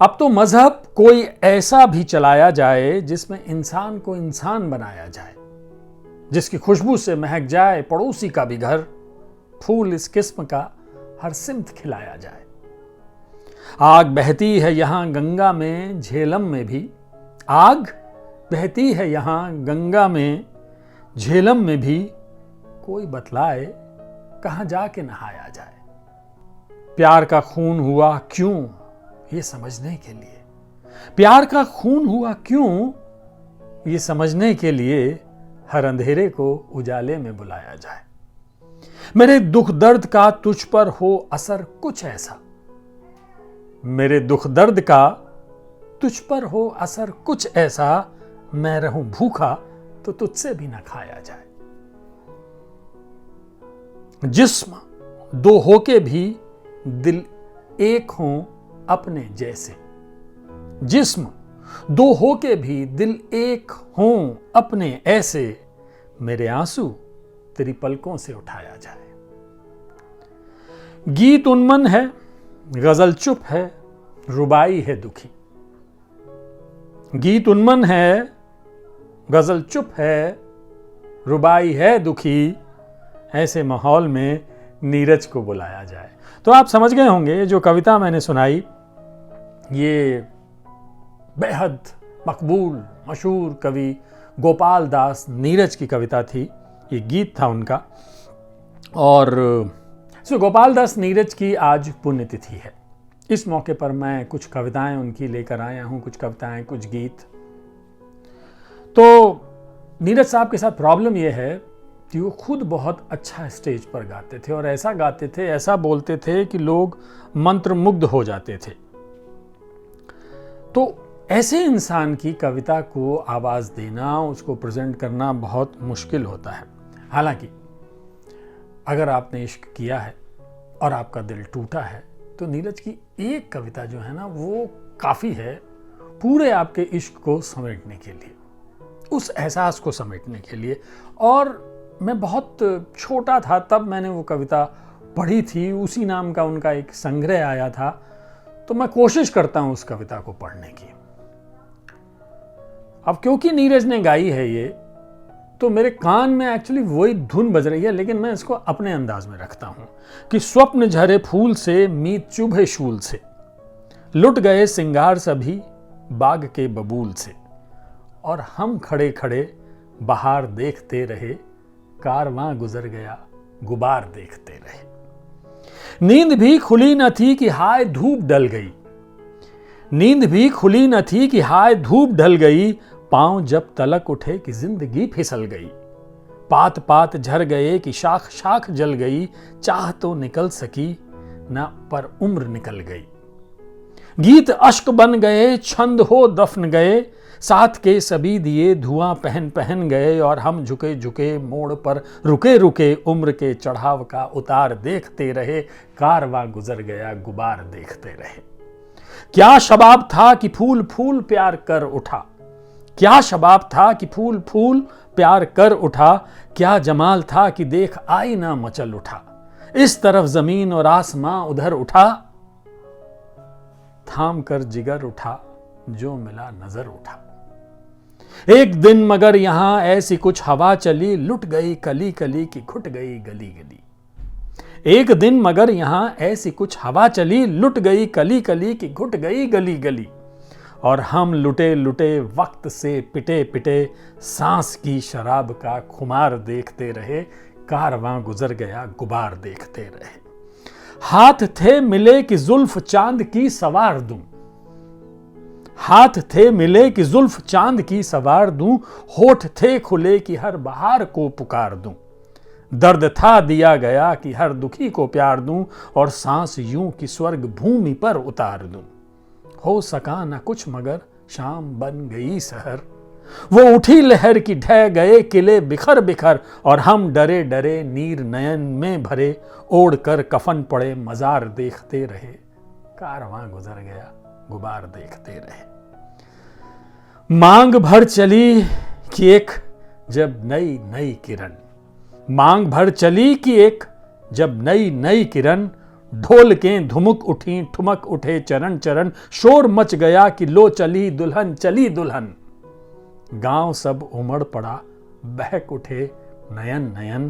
अब तो मजहब कोई ऐसा भी चलाया जाए जिसमें इंसान को इंसान बनाया जाए, जिसकी खुशबू से महक जाए पड़ोसी का भी घर, फूल इस किस्म का हर सिमत खिलाया जाए। आग बहती है यहां गंगा में झेलम में भी, आग बहती है यहां गंगा में झेलम में भी, कोई बतलाए कहां जाके नहाया जाए। प्यार का खून हुआ क्यों ये समझने के लिए, प्यार का खून हुआ क्यों ये समझने के लिए हर अंधेरे को उजाले में बुलाया जाए। मेरे दुख दर्द का तुझ पर हो असर कुछ ऐसा, मेरे दुख दर्द का तुझ पर हो असर कुछ ऐसा, मैं रहूं भूखा तो तुझसे भी न खाया जाए। जिस्म दो होके भी दिल एक हों अपने जैसे, जिस्म दो होके भी दिल एक हों अपने ऐसे, मेरे आंसू तेरी पलकों से उठाया जाए। गीत उन्मन है, गजल चुप है, रुबाई है दुखी। गीत उन्मन है, गजल चुप है, रुबाई है दुखी, ऐसे माहौल में नीरज को बुलाया जाए। तो आप समझ गए होंगे जो कविता मैंने सुनाई ये बेहद मकबूल मशहूर कवि गोपाल दास नीरज की कविता थी, ये गीत था उनका। और गोपाल दास नीरज की आज पुण्यतिथि है। इस मौके पर मैं कुछ कविताएं उनकी लेकर आया हूं, कुछ कविताएं कुछ गीत। तो नीरज साहब के साथ प्रॉब्लम यह है कि वो खुद बहुत अच्छा स्टेज पर गाते थे और ऐसा गाते थे, ऐसा बोलते थे कि लोग मंत्रमुग्ध हो जाते थे। तो ऐसे इंसान की कविता को आवाज देना, उसको प्रेजेंट करना बहुत मुश्किल होता है। हालांकि अगर आपने इश्क किया है और आपका दिल टूटा है तो नीरज की एक कविता जो है ना वो काफी है पूरे आपके इश्क को समेटने के लिए, उस एहसास को समेटने के लिए। और मैं बहुत छोटा था तब मैंने वो कविता पढ़ी थी, उसी नाम का उनका एक संग्रह आया था, तो मैं कोशिश करता हूं उस कविता को पढ़ने की। अब क्योंकि नीरज ने गाई है ये, तो मेरे कान में एक्चुअली वही धुन बज रही है, लेकिन मैं इसको अपने अंदाज में रखता हूं कि स्वप्न झरे फूल से, मीत चुभे शूल से, लुट गए सिंगार सभी बाग के बबूल से, और हम खड़े खड़े बहार देखते रहे, कारवां गुजर गया गुबार देखते रहे। नींद भी खुली न थी कि हाय धूप ढल गई, नींद भी खुली न थी कि हाय धूप ढल गई, पांव जब तलक उठे कि जिंदगी फिसल गई, पात पात झर गए कि शाख शाख जल गई, चाह तो निकल सकी ना पर उम्र निकल गई। गीत अश्क बन गए, छंद हो दफन गए, साथ के सभी दिए धुआं पहन पहन गए, और हम झुके झुके मोड़ पर रुके रुके, उम्र के चढ़ाव का उतार देखते रहे, कारवां गुजर गया गुबार देखते रहे। क्या शबाब था कि फूल फूल प्यार कर उठा, क्या शबाब था कि फूल फूल प्यार कर उठा, क्या जमाल था कि देख आईना मचल उठा, इस तरफ जमीन और आसमां उधर उठा, थाम कर जिगर उठा जो मिला नजर उठा। एक दिन मगर यहां ऐसी कुछ हवा चली, लुट गई कली कली की घुट गई गली गली। एक दिन मगर यहां ऐसी कुछ हवा चली, लुट गई कली कली की घुट गई गली गली, और हम लुटे लुटे वक्त से पिटे पिटे, सांस की शराब का खुमार देखते रहे, कारवां गुजर गया गुबार देखते रहे। हाथ थे मिले कि जुल्फ चांद की सवार दूं, हाथ थे मिले कि जुल्फ चांद की सवार दूं, होठ थे खुले कि हर बहार को पुकार दूं, दर्द था दिया गया कि हर दुखी को प्यार दूं, और सांस यूं कि स्वर्ग भूमि पर उतार दूं। हो सका न कुछ मगर शाम बन गई सहर, वो उठी लहर की ढह गए किले बिखर बिखर, और हम डरे डरे नीर नयन में भरे, ओढ़ कर कफन पड़े मजार देखते रहे, कारवां गुजर गया गुबार देखते रहे। मांग भर चली कि एक जब नई नई किरण, मांग भर चली कि एक जब नई नई किरण, ढोलकें धुमुक उठी, ठुमक उठे चरण चरण, शोर मच गया कि लो चली दुल्हन, चली दुल्हन। गांव सब उमड़ पड़ा, बहक उठे नयन नयन,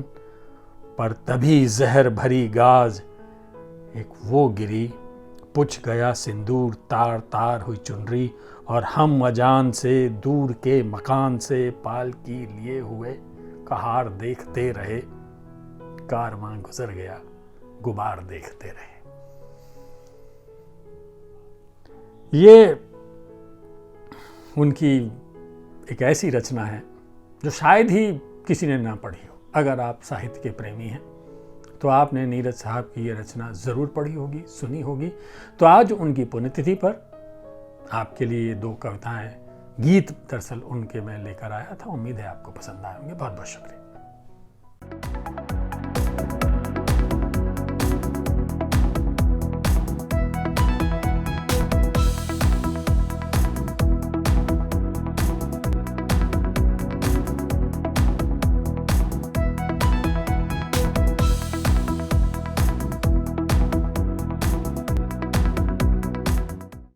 पर तभी जहर भरी गाज एक वो गिरी, पुछ गया सिंदूर, तार तार हुई चुनरी, और हम अजान से दूर के मकान से पालकी लिए हुए कहार देखते रहे। कारवां गुजर गया, गुबार देखते रहे। ये उनकी एक ऐसी रचना है जो शायद ही किसी ने ना पढ़ी हो। अगर आप साहित्य के प्रेमी हैं तो आपने नीरज साहब की ये रचना ज़रूर पढ़ी होगी, सुनी होगी। तो आज उनकी पुण्यतिथि पर आपके लिए 2 कविताएं, गीत दरअसल उनके मैं लेकर आया था। उम्मीद है आपको पसंद आए होंगे। बहुत बहुत शुक्रिया।